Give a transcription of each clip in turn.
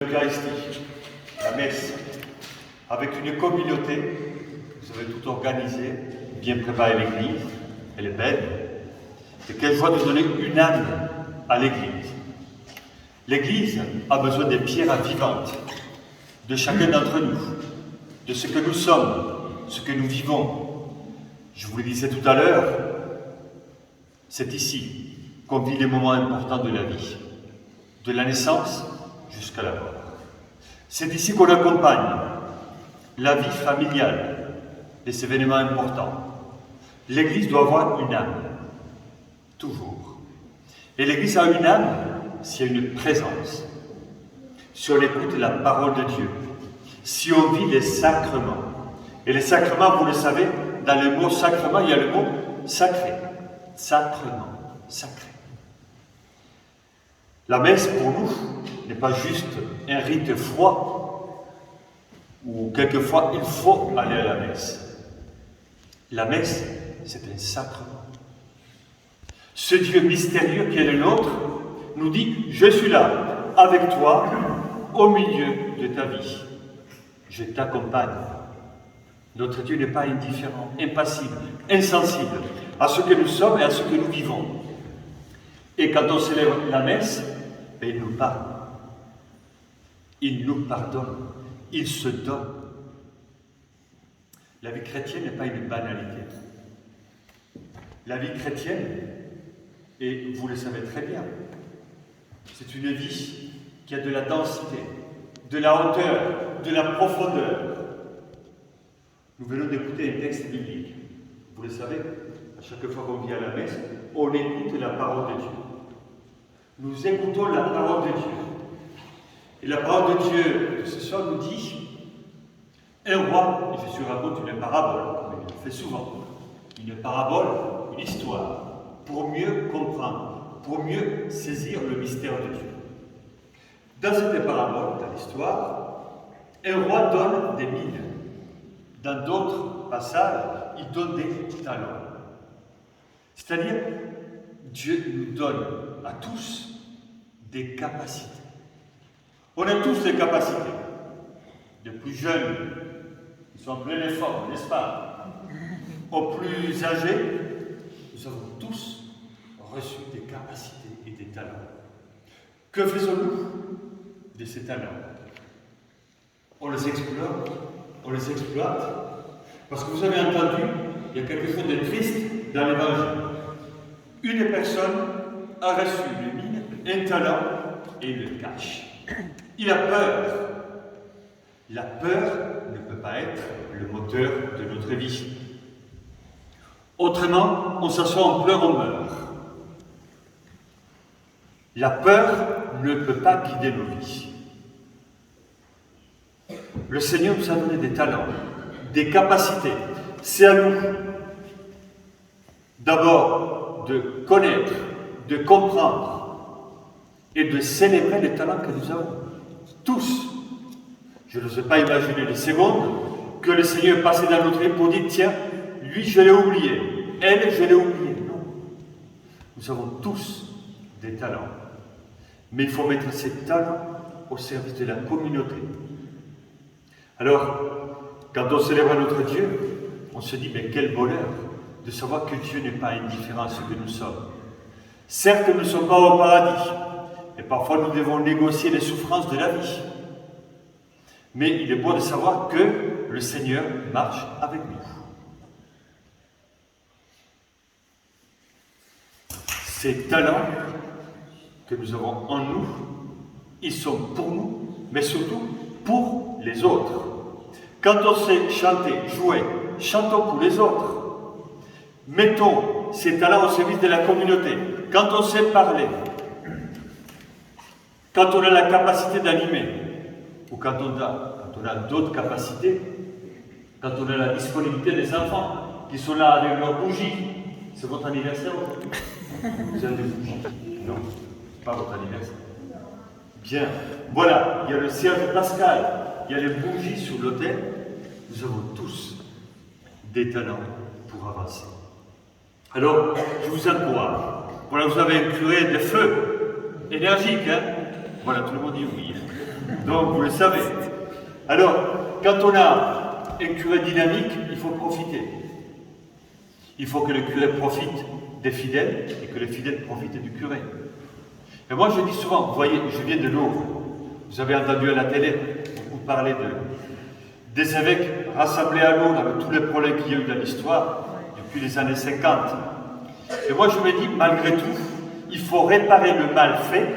L'Eucharistie, la messe, avec une communauté, vous avez tout organisé, bien préparé l'église, elle est belle, et quelle joie de donner une âme à l'église. L'église a besoin des pierres vivantes, de chacun d'entre nous, de ce que nous sommes, ce que nous vivons. Je vous le disais tout à l'heure, c'est ici qu'on vit les moments importants de la vie, de la naissance jusqu'à la mort. C'est ici qu'on accompagne la vie familiale, les événements importants. L'Église doit avoir une âme, toujours. Et l'Église a une âme s'il y a une présence, si on écoute la parole de Dieu, si on vit les sacrements. Et les sacrements, vous le savez, dans le mot sacrement, il y a le mot sacré. Sacrement, sacré. La messe, pour nous, n'est pas juste un rite froid, où quelquefois il faut aller à la messe. La messe, c'est un sacrement. Ce Dieu mystérieux qui est le nôtre nous dit « Je suis là, avec toi, au milieu de ta vie. Je t'accompagne. » Notre Dieu n'est pas indifférent, impassible, insensible à ce que nous sommes et à ce que nous vivons. Et quand on célèbre la messe, il nous parle. Il nous pardonne. Il se donne. La vie chrétienne n'est pas une banalité. La vie chrétienne, et vous le savez très bien, c'est une vie qui a de la densité, de la hauteur, de la profondeur. Nous venons d'écouter un texte biblique. Vous le savez, à chaque fois qu'on vient à la messe, on écoute la parole de Dieu. Nous écoutons la parole de Dieu. Et la parole de Dieu, ce soir, nous dit un roi, et Jésus raconte une parabole, comme il le fait souvent, une parabole, une histoire, pour mieux comprendre, pour mieux saisir le mystère de Dieu. Dans cette parabole, dans l'histoire, un roi donne des mines. Dans d'autres passages, il donne des talents. C'est-à-dire, Dieu nous donne à tous des capacités. On a tous des capacités. Les plus jeunes, ils sont en plein effort, n'est-ce pas? Aux plus âgés, nous avons tous reçu des capacités et des talents. Que faisons-nous de ces talents? On les explore, on les exploite. Parce que vous avez entendu, il y a quelque chose de triste dans l'Évangile. Une personne a reçu une mine, un talent, et il le cache. Il a peur. La peur ne peut pas être le moteur de notre vie. Autrement, on s'assoit, on pleure, on meurt. La peur ne peut pas guider nos vies. Le Seigneur nous a donné des talents, des capacités. C'est à nous, d'abord, de connaître, de comprendre et de célébrer les talents que nous avons. Tous. Je n'ose pas imaginer les secondes que le Seigneur passait dans notre vie pour dire tiens, lui je l'ai oublié, elle je l'ai oublié. Non. Nous avons tous des talents. Mais il faut mettre ces talents au service de la communauté. Alors, quand on célèbre notre Dieu, on se dit mais quel bonheur de savoir que Dieu n'est pas indifférent à ce que nous sommes. Certes, nous ne sommes pas au paradis, et parfois nous devons négocier les souffrances de la vie. Mais il est bon de savoir que le Seigneur marche avec nous. Ces talents que nous avons en nous, ils sont pour nous, mais surtout pour les autres. Quand on sait chanter, jouer, chantons pour les autres. Mettons ces talents au service de la communauté. Quand on sait parler, quand on a la capacité d'animer, ou quand on a d'autres capacités, quand on a la disponibilité des enfants qui sont là avec leurs bougies. C'est votre anniversaire aujourd'hui? Vous avez des bougies? Non, pas votre anniversaire. Bien, voilà, il y a le cierge pascal, il y a les bougies sur l'autel. Nous avons tous des talents pour avancer. Alors, je vous encourage. Voilà, vous avez un curé de feu, énergique, hein? Voilà, tout le monde dit oui. Donc, vous le savez. Alors, quand on a un curé dynamique, il faut profiter. Il faut que le curé profite des fidèles et que les fidèles profitent du curé. Et moi, je dis souvent, vous voyez, je viens de Lourdes. Vous avez entendu à la télé beaucoup parler des évêques rassemblés à Lourdes avec tous les problèmes qu'il y a eu dans l'histoire depuis les années 50. Et moi, je me dis, malgré tout, il faut réparer le mal fait,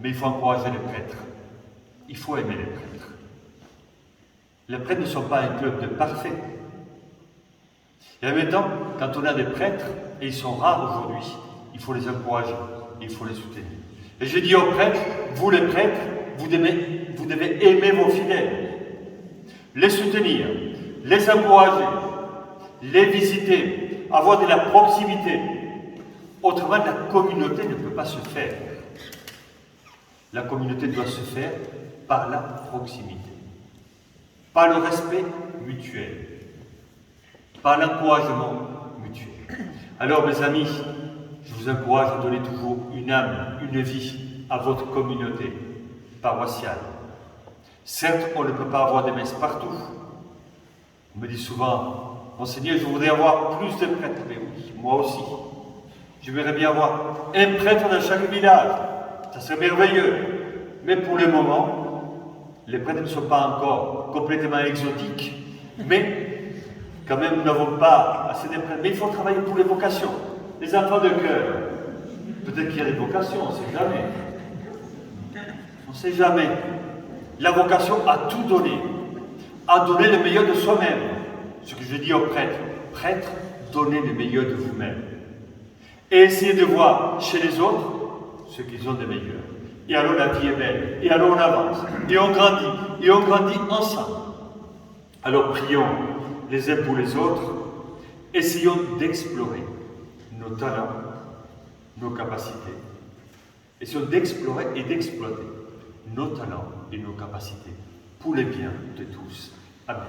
mais il faut encourager les prêtres. Il faut aimer les prêtres. Les prêtres ne sont pas un club de parfaits. Et en même temps, quand on a des prêtres, et ils sont rares aujourd'hui, il faut les encourager, il faut les soutenir. Et je dis aux prêtres, vous les prêtres, vous devez aimer vos fidèles, les soutenir, les encourager, les visiter, avoir de la proximité. Autrement, la communauté ne peut pas se faire. La communauté doit se faire par la proximité, par le respect mutuel, par l'encouragement mutuel. Alors, mes amis, je vous encourage à donner toujours une âme, une vie à votre communauté paroissiale. Certes, on ne peut pas avoir des messes partout. On me dit souvent, Monseigneur, je voudrais avoir plus de prêtres. Mais oui, moi aussi. Je voudrais bien avoir un prêtre dans chaque village. Ça serait merveilleux. Mais pour le moment, les prêtres ne sont pas encore complètement exotiques. Mais, quand même, nous n'avons pas assez de prêtres. Mais il faut travailler pour les vocations. Les enfants de cœur. Peut-être qu'il y a des vocations, on ne sait jamais. On ne sait jamais. La vocation à tout donner. À donner le meilleur de soi-même. Ce que je dis aux prêtres. Prêtres, donnez le meilleur de vous-même. Et essayez de voir chez les autres ce qu'ils ont de meilleur. Et alors la vie est belle. Et alors on avance. Et on grandit. Et on grandit ensemble. Alors prions les uns pour les autres. Essayons d'explorer nos talents, nos capacités. Essayons d'explorer et d'exploiter nos talents et nos capacités pour le bien de tous. Amen.